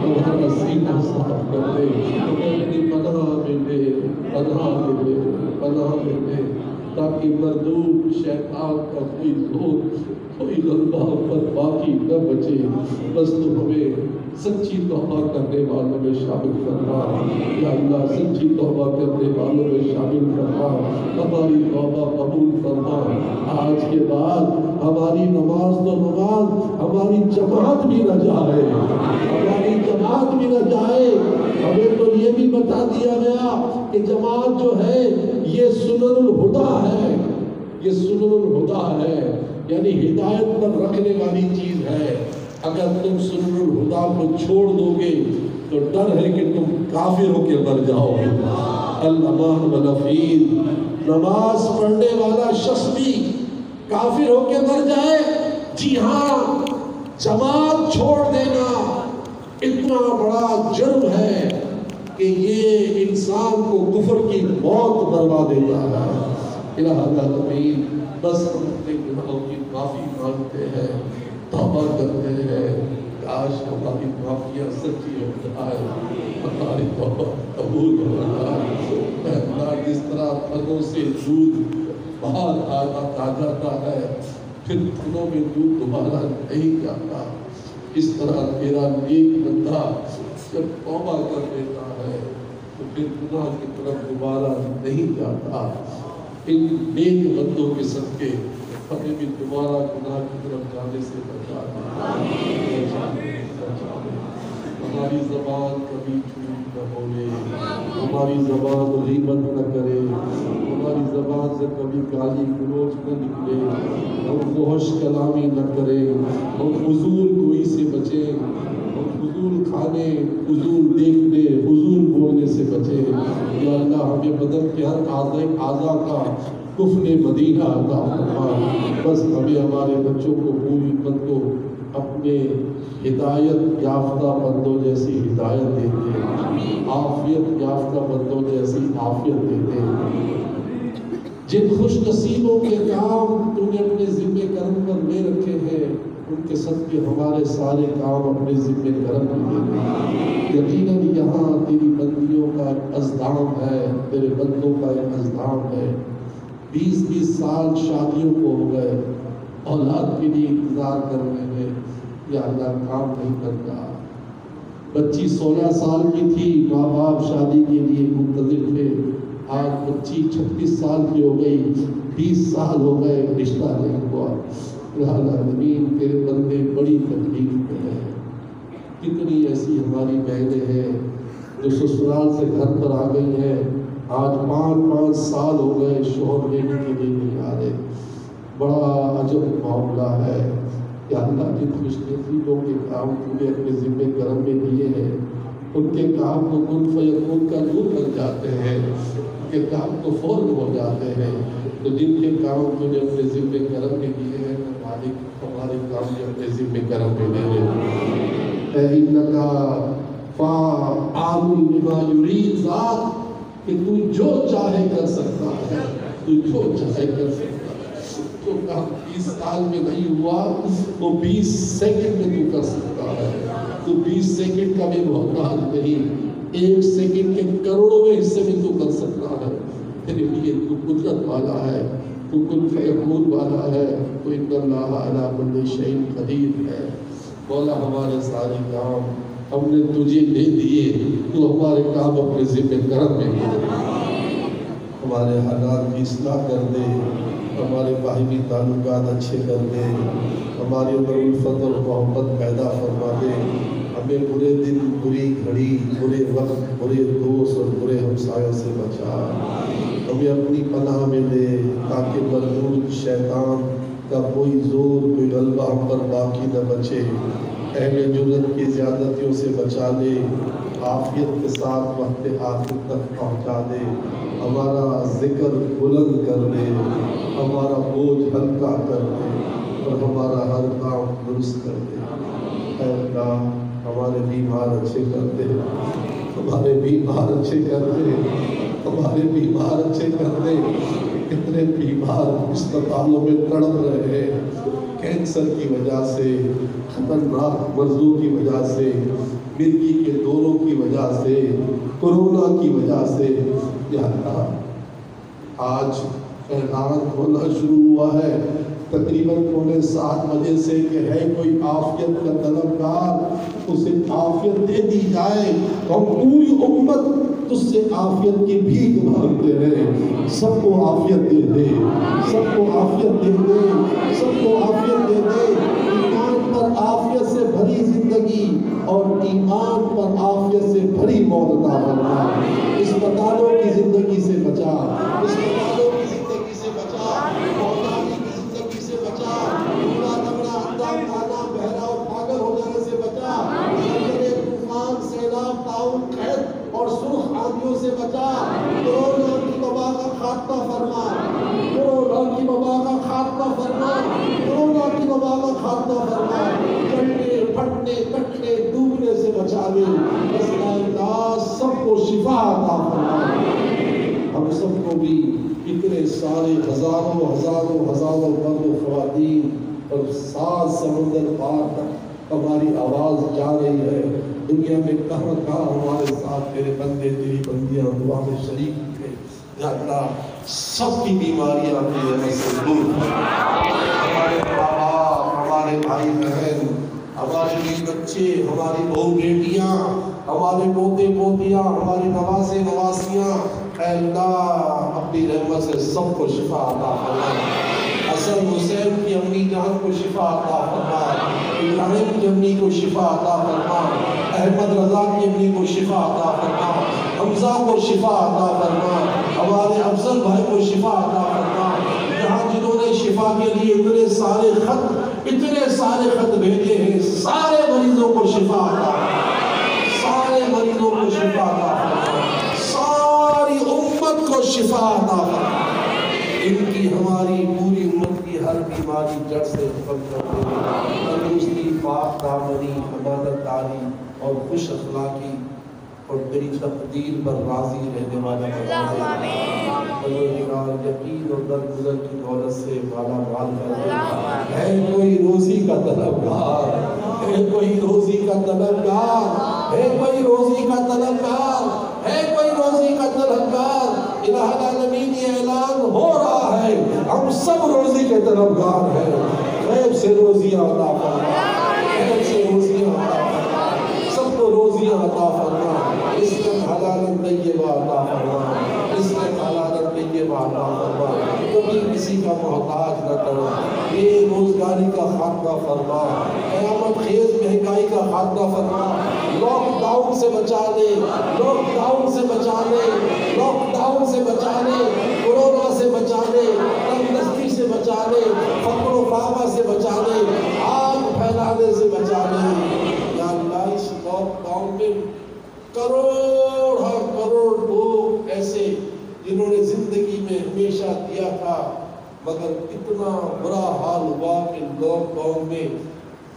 C: ہمارا سینہ صاف کر دے، ہمیں اپنی پناہ میں دے، پناہ میں دے، تاکہ مردود شیطان کا کوئی زور، کوئی غلبہ پر باقی نہ بچے۔ بس تو ہمیں سچی توبہ کرنے والوں میں شامل فرما، یا اللہ سچی توبہ کرنے والوں میں شامل فرما، ہماری توبہ قبول فرما۔ آج کے بعد ہماری نماز تو نماز، ہماری جماعت بھی نہ جائے، ہماری جماعت بھی نہ جائے۔ ہمیں تو یہ بھی بتا دیا گیا کہ جماعت جو ہے یہ سنن الہدا ہے، یہ سنن الہدا ہے، یعنی ہدایت پر رکھنے والی چیز ہے۔ اگر تم سنن الہدا کو چھوڑ دو گے تو ڈر ہے کہ تم کافر ہو کے مر جاؤ گے۔ الامان والنفیر، نماز پڑھنے والا شخص بھی کافر ہو کے مر جائے، جی ہاں، جماعت چھوڑ دینا اتنا بڑا جرم ہے کہ یہ انسان کو کفر کی موت مروا دیتا ہے۔ الہ العالمین، بس ہم اپنے گناہوں کی معافی مانگتے ہیں، توبہ کرتے ہیں۔ کاش ہماری معافیاں سچی ہو جائے، ہماری توبہ قبول ہو جائے۔ اللہ جس طرح پھلوں سے دودھ باہر آ جاتا ہے، پھر پھلوں میں دودھ دوبارہ نہیں جاتا، اس طرح تیرا نیک بندہ جب توبہ کر دیتا ہے تو پھر گناہ کی طرف دوبارہ نہیں جاتا۔ ان نیک بندوں کے صدقے ہمیں بھی دوبارہ گناہ کی طرف جانے سے بچا دے۔ ہماری زبان کبھی جھوٹ نہ بولے، ہماری زبان غیبت نہ کرے، ہماری زبان سے کبھی گالی گلوچ نہ نکلے، ہم فحش کلامی نہ کرے، ہم فضول گوئی سے بچیں، ہم فضول کھانے، فضول دیکھنے، فضول بولنے سے بچیں۔ یا اللہ ہمیں بدن کے ہر اعضاء کا کفن مدینہ عطا فرما۔ بس ہمیں ہمارے بچوں کو پوری امت کو اپنے ہدایت یافتہ بندوں جیسی ہدایت دے دے، عافیت یافتہ بندوں جیسی عافیت دے دے۔ جن خوش نصیبوں کے کام تو نے اپنے ذمہ کرم پر لے رکھے ہیں، ان کے صدقے ہمارے سارے کام اپنے ذمہ کرم پر لے لیں۔ یقیناً یہاں تیری بندیوں کا ایک ازدحام ہے، تیرے بندوں کا ایک ازدحام ہے۔ 20 سال شادیوں کو ہو گئے، اولاد کے لیے انتظار کر رہے ہیں، یا اللہ کام نہیں کرتا۔ بچی 16 سال کی تھی، ماں باپ شادی کے لیے منتظر تھے، آج بچی 36 سال کی ہو گئی، 20 سال ہو گئے، رشتہ نہیں ہوا۔ العالمین تیرے بندے بڑی تکلیف میں ہیں۔ کتنی ایسی ہماری بہنیں ہیں جو سسرال سے گھر پر آ گئی ہیں، آج 5 سال ہو گئے، شوہر لینے کے لیے نہیں آ رہے۔ بڑا عجب معاملہ ہے کہ اللہ کی خوش نصیبوں کے کام تمہیں اپنے ذمہ کرم میں دیے ہیں، ان کے کام کو کن فیکون کا نور بن جاتے ہیں، ان کے کام کو فوراً ہو جاتے ہیں۔ تو جن کے کام تمہیں اپنے ذمہ کرم میں دیے ہیں، مالک ہمارے کام بھی اپنے ذمہ کرم میں لے لے۔ اے انکا فعال لما یرید ذات کہ تو جو چاہے کر سکتا ہے، تو جو چاہے کر سکتا ہے، جو کام 20 سال میں نہیں ہوا وہ 20 سیکنڈ میں تو کر سکتا ہے، تو 20 سیکنڈ کا بھی محتاج نہیں، 1 سیکنڈ کے کروڑویں حصے میں تو کر سکتا ہے، تیرے لیے تو قدرت والا ہے، تو کن فیکون والا ہے، تو ان اللہ علی کل شیء قدیر ہے۔ مولا ہمارے سارے کام ہم نے تجھے دے دیے، تو ہمارے کام اپنے ذمہ کرم میں لے، ہمارے حالات کی اصلاح کر دے، ہمارے باہمی تعلقات اچھے کر دے، ہمارے اندر الفت اور محبت پیدا فرما دے، ہمیں برے دن، بری گھڑی، برے وقت، برے دوست اور برے ہمسایوں سے بچا، ہمیں اپنی پناہ میں لے تاکہ مردود شیطان کا کوئی زور، کوئی غلبہ ہم پر باقی نہ بچے، اہل جرت کی زیادتیوں سے بچا لے، عافیت کے ساتھ وقت آخر تک پہنچا دے، ہمارا ذکر بلند کر دے، ہمارا بوجھ ہلکا کر دے اور ہمارا ہر کام درست کر دے۔ اے اللہ ہمارے بیمار اچھے کر دے، ہمارے بیمار اچھے کر دے، ہمارے بیمار اچھے کر دے۔ کتنے بیمار اسپتالوں میں تڑپ رہے ہیں، کینسر کی وجہ سے، خطرناک مرضوں کی وجہ سے، مرگی کے دوروں کی وجہ سے، کورونا کی وجہ سے۔ یا اللہ آج اعلان ہونا شروع ہوا ہے تقریباً 7:15 بجے سے کہ ہے کوئی عافیت کا طلبگار، اسے عافیت دے دی جائے، تو ہم پوری امت اس سے عافیت کی بھیک مانگتے رہے۔ سب کو عافیت دے دے، سب کو عافیت دے دے، سب کو عافیت دے دے، ایمان پر عافیت سے بھری زندگی اور ایمان پر عافیت سے بھری موت عطا فرما۔ اسپتالوں کی زندگی سے بچا، اسپتالوں کی زندگی سے بچا، محتاجی کی زندگی سے بچا، بوڑھا تگڑا اندھا کانا بہرا اور پاگل ہو جانے سے بچا، زلزلے، طوفان، سیلاب، طاعون، قحط اور سرخ آندھیوں سے بچا۔ کورونا کی وبا کا خاتمہ فرما، کورونا کی وبا کا خاتمہ فرما، کورونا کی وبا کا خاتمہ فرما۔ جلنے، پھٹنے، کٹنے، ڈوبنے سے بچا لے، بس اللہ سب کو شفا عطا فرما۔ ہم سب کو بھی اتنے سارے ہزاروں مرد و خواتین اور 7 سمندر پار تک ہماری آواز جا رہی ہے، دنیا میں کہاں کہاں ہمارے ساتھ تیرے بندے تیری بندیاں دعا میں شریک تھے۔ یا اللہ سب کی بیماریاں اپنی رحمت سے دور کر، ہمارے ماں باپ، ہمارے بھائی بہن، ہمارے بیوی بچے، ہماری بہو بیٹیاں، ہمارے پوتے پوتیاں، ہماری نواسے نواسیاں، اے اللہ اپنی رحمت سے سب کو شفا عطا فرما۔ حسن حسین کی امی جان کو شفا عطا فرما، ابراہیم کی امی کو شفا عطا فرما، احمد رضا کی امی کو شفا عطا فرما، حمزہ کو شفا عطا فرما، ہمارے افضل بھائی کو شفا عطا فرما۔ یہاں جنہوں نے شفا کے لیے اتنے سارے خط بھیجے ہیں، سارے مریضوں کو شفا عطا فرما، سارے مریضوں کو شفا عطا فرما، ساری امت کو شفا عطا فرما۔ ان کی ہماری پوری امت کی ہر بیماری جڑ سے ختم کر دے، تندرستی، پاک دامنی، امانت داری اور خوش اخلاقی اور تیری تقدیر پر راضی رہنے والا بنا دے۔ پروردگار یقین اور درگزر کی دولت سے مالا مال کر دے۔ ہے کوئی روزی کا طلبگار، ہے کوئی روزی کا طلبگار، ہے کوئی روزی کا طلبگار، ہے کوئی روزی کا طلبگار، الہ العالمین یہ اعلان ہو رہا ہے ہم سب روزی کے طلبگار ہیں۔ غیب سے روزیاں عطا فرما، غیب سے روزیاں عطا فرما، سب کو روزیاں عطا فرما، رزقاً حلالاً طیبا عطا فرما، رزقاً حلالاً طیبا عطا فرما، کبھی کسی کا محتاج نہ کرو، بے روزگاری کا خاتمہ فرما، قیامت خیز مہنگائی کا خاتمہ فرما، لاک ڈاؤن سے بچا لے، لاک ڈاؤن سے بچا لے، لاک ڈاؤن سے بچا لے، کورونا سے بچا لے، تندرستی سے بچا لے، فقر و فاقہ سے بچا لے، آگ پھیلانے سے بچا لے۔ یا اللہ اس لاک ڈاؤن میں کروڑ ہر کروڑ لوگ ایسے جنہوں نے زندگی میں ہمیشہ دیا تھا، مگر اتنا برا حال ہوا کہ لاک ڈاؤن میں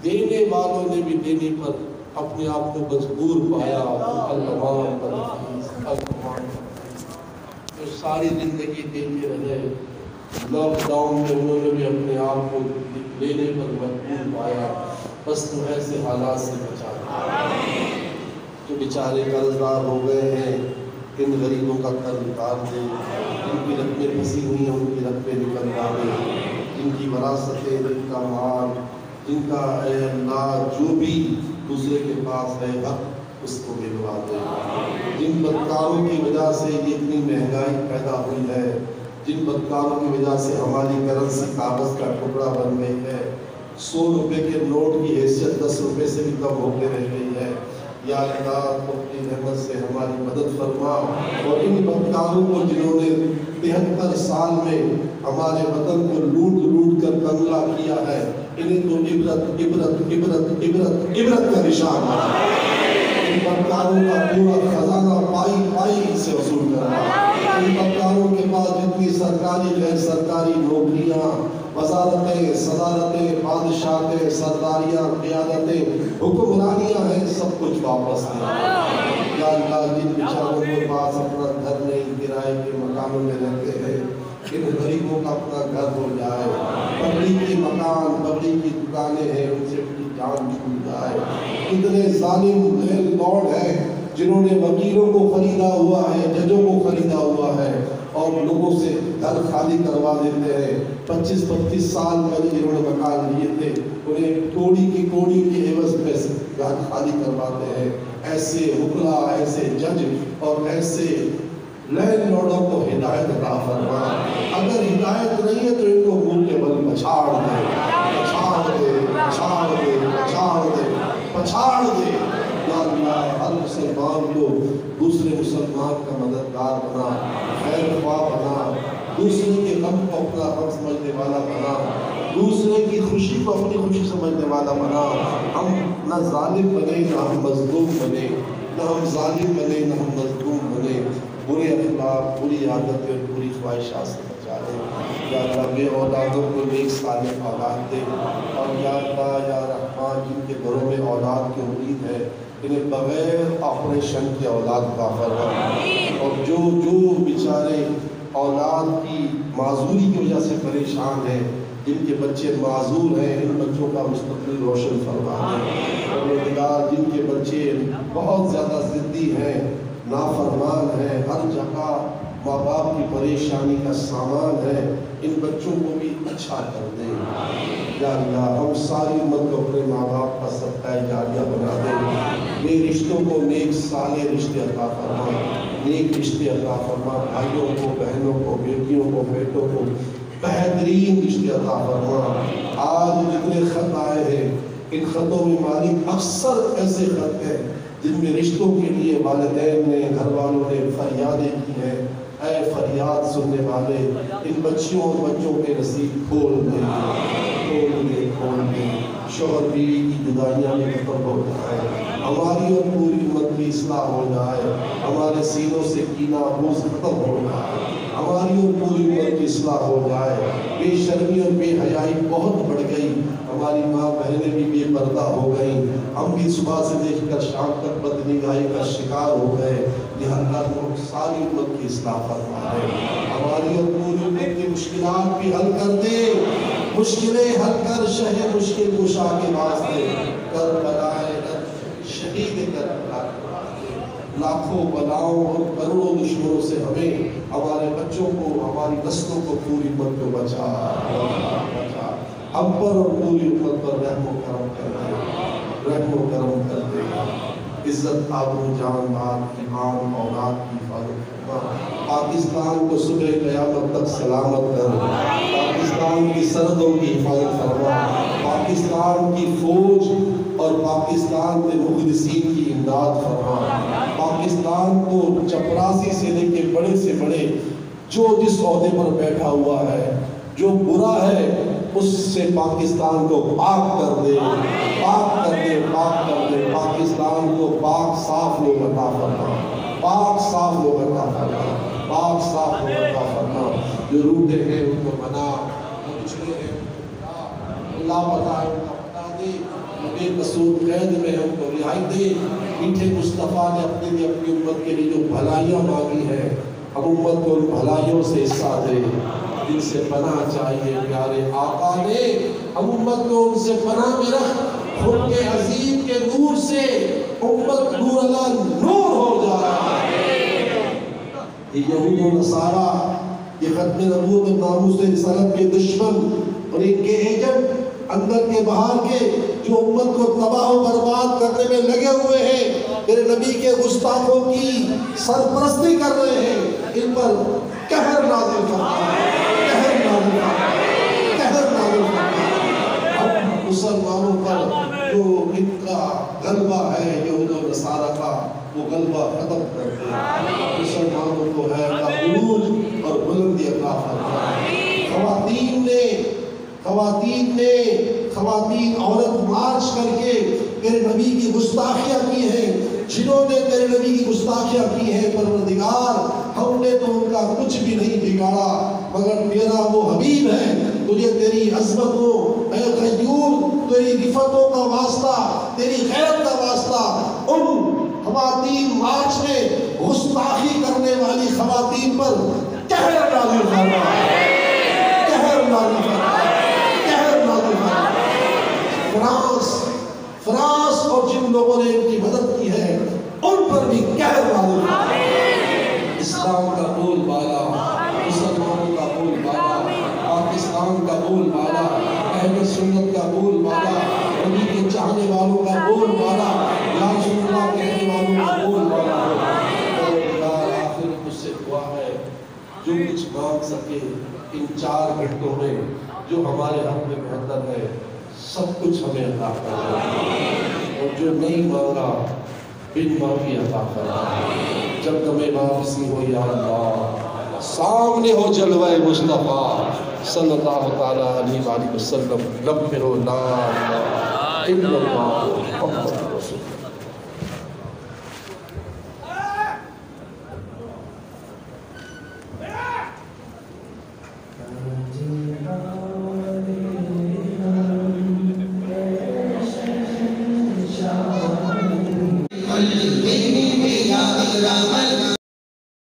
C: دینے والوں نے بھی دینے پر اپنے آپ کو مجبور پایا التمام تنفیذ التمام جو ساری زندگی دیتے رہے لاک ڈاؤن میں انہوں نے بھی اپنے آپ کو لینے پر مجبور پایا بس تو ایسے حالات سے بچا جو بیچارے قرض دار ہو گئے ہیں ان غریبوں کا قرض اتار دے جن کی رقمیں پھنسی ہوئی ہیں ان کی رقمیں نکلوا دے جن کی وراثتیں جن کا مال جن کا اے اللہ جو بھی دوسرے کے پاس ہے حق اس کو ملوا دے جن بدکاروں کی وجہ سے یہ اتنی مہنگائی پیدا ہوئی ہے جن بدکاروں کی وجہ سے ہماری کرنسی کاغذ کا ٹکڑا بن گئی ہے 100 روپے کے نوٹ کی حیثیت 10 روپے سے بھی کم ہوتے رہ گئی ہے یا اللہ تو اپنی رحمت سے ہماری مدد فرما اور ان بدکاروں کو جنہوں نے 73 سال میں ہمارے وطن کو لوٹ کر کنگلا کیا ہے انہیں تو عبرت کا نشان ہے ان بدکاروں کا پورا خزانہ پائی سے وصول کرنا ان بدکاروں کے پاس جتنی سرکاری غیر سرکاری نوکریاں وزارتیں صدارتیں بادشاہتیں سرداریاں قیادتیں حکمرانیاں ہیں سب کچھ واپس دیں یا اللہ جن بیچاروں کے پاس اپنا گھر نہیں کرائے کے مکانوں میں رہتے ہیں ان غریبوں کا اپنا گھر ہو جائے پبلک کے مکان پبلک کی دکانیں ہیں ان سے ان کی جان چھوٹ جائے اتنے ظالم لینڈ لارڈ ہیں جنہوں نے وکیلوں کو خریدا ہوا ہے ججوں کو خریدا ہوا ہے اور لوگوں سے گھر خالی کروا دیتے ہیں 25-25 سال پہلے جنہوں نے مکان لیے تھے انہیں کوڑی کی عوض میں گھر خالی کرواتے ہیں ایسے وکلا ایسے جج اور ایسے لینڈ لارڈوں کو ہدایت عطا فرما اگر ہدایت نہیں ہے تو ان کو منہ کے بل پچھاڑ دے یا اللہ ہر مسلمان کو دوسرے مسلمان کا مددگار بنا خیر خواہ بنا دوسرے کے غم کو اپنا غم سمجھنے والا بنا دوسرے کی خوشی کو اپنی خوشی سمجھنے والا بنا ہم نہ ظالم بنے نہ ہم مظلوم بنے نہ ہم ظالم بنے نہ ہم مظلوم بنے برے اخلاق بری عادتیں اور بری خواہشات سے بچا دے یا اللہ بے اولادوں کو نیک صالح اولاد دے اور یا اللہ یا رحمان جن کے گھروں میں اولاد کی امید ہے انہیں بغیر آپریشن کے اولاد کا فرما اور جو بیچارے اولاد کی معذوری کی وجہ سے پریشان ہیں جن کے بچے معذور ہیں ان بچوں کا مستقبل روشن فرما دیں اور جن کے بچے بہت زیادہ ضدی ہیں نافرمان ہیں ہر جگہ ماں باپ کی پریشانی کا سامان ہے ان بچوں کو بھی اچھا کر دیں یا اللہ ہم ساری امت کو اپنے ماں باپ کا صدقہ جاریہ بنا دیں نیک رشتوں کو نیک صالح رشتے عطا فرما نیک رشتے عطا فرما بھائیوں کو بہنوں کو بیٹیوں کو بیٹوں کو بہترین رشتے عطا فرما آج جتنے خط آئے ہیں ان خطوں میں مالک اکثر ایسے خط ہیں جن میں رشتوں کے لیے والدین نے گھر والوں نے فریادیں کی ہیں اے فریاد سننے والے ان بچیوں اور بچوں کے نصیب کھول دیں شوہر بیوی کی جدائیاں بھی ختم ہو جائے ہماری اور پوری امت کی اصلاح ہو جائے ہمارے سینوں سے کینہ بغض ختم ہو جائے ہماری اور پوری امت کی اصلاح ہو جائے بے شرمی اور بے حیائی بہت بڑھ گئی ہماری ماں بہنیں بھی بے پردہ ہو گئیں ہم بھی صبح سے دیکھ کر شام تک بدنگاہی کا شکار ہو گئے یہ اللہ کو ساری امت کی اصلاح فرما دے ہماری اور پوری امت کی مشکلات بھی حل کر دے مشکلیں حل کر شہ مشکل کشا کے واسطے کر بلائے شہید کر لاکھوں بلاؤں اور کروڑوں دشمنوں سے ہمیں ہمارے بچوں کو ہماری نسلوں کو پوری امت کو بچا ہم پر اور پوری امت پر رحم و کرم کر دے عزت آبرو جان مال ایمان اولاد کی حفاظت فرما پاکستان کو صبح قیامت تک سلامت کر پاکستان کی سرحدوں کی حفاظت فرما پاکستان کی فوج اور پاکستان کے مخلصین کی امداد فرما پاکستان کو چپراسی سے لے کے بڑے سے بڑے جو جس عہدے پر بیٹھا ہوا ہے جو برا ہے اس سے پاکستان کو پاک کر دے پاکستان کو پاک صاف لوگ عطا فرما پاک صاف لوگ عطا فرما جو روٹے ہیں ان کو بنا جو پچھڑے ہیں اللہ پتہ ہے ان کا پتہ دے بے قصور قید میں ہم کو رہائی دے. میٹھے مصطفیٰ نے اپنے لیے اپنی امت کے لیے جو بھلائیاں مانگی ہیں ہم امت کو ان بھلائیوں سے حصہ دے جن سے پناہ چاہیے پیارے آقا نے. ہم امت کو ان سے پناہ میں رکھ. خود کے عظیم کے نور سے امت نور اللہ نور ہو جائے. یہ یہود و نصارہ یہ ختم نبوت اور ناموس رسالت کے دشمن اور ان کے ایجنٹ اندر کے باہر کے جو امت کو تباہ و برباد کرنے میں لگے ہوئے ہیں تیرے نبی کے گستاخوں کی سرپرستی کر رہے ہیں ان پر قہر نازل فرما. قہر نازل فرما. قہر نازل فرما. اب مسلمانوں پر جو ان کا غلبہ ہے یہود و نصارہ کا وہ غلبہ ختم کر دے. مسلمانوں کو ہے کا عروج اور بلندی عطا فرما. خواتین عورت مارچ کر کے تیرے نبی کی گستاخیاں کی ہیں. جنہوں نے تیرے نبی کی گستاخیاں کی ہیں پروردگار ہم نے تو ان کا کچھ بھی نہیں بگاڑا مگر تیرا وہ حبیب ہے. تجھے تیری عظمتوں اے قیوم تیری رفتوں کا واسطہ تیری غیرت کا واسطہ ان خواتین مارچ میں گستاخی کرنے والی خواتین پر قہر نازل فرما. قہر نازل فرما. قہر نازل فرما. فرانس اور جن لوگوں نے ان کی مدد کی ہے ان پر بھی قہر نازل فرما. اسلام کا بول بالا مسلمانوں کا بول بالا پاکستان کا بول بالا اہل سنت کا بول بالا نبی کے چاہنے والوں کا بول بالا یا رسول اللہ کہنے والوں کا بول بالا. آخر مجھ سے دعا ہے جو کچھ مانگ سکے ان 4 گھنٹوں میں جو ہمارے حق میں بہتر ہے سب کچھ ہمیں عطا فرما اور جو نہیں مانگا بن مانگی عطا فرما. جب تمہیں واپسی ہو یا اللہ سامنے ہو جلوہ مصطفیٰ صلی اللہ تعالیٰ علیہ وآلہ وسلم رب لا الہ الا اللہ محمد رسول اللہ.
B: رحمت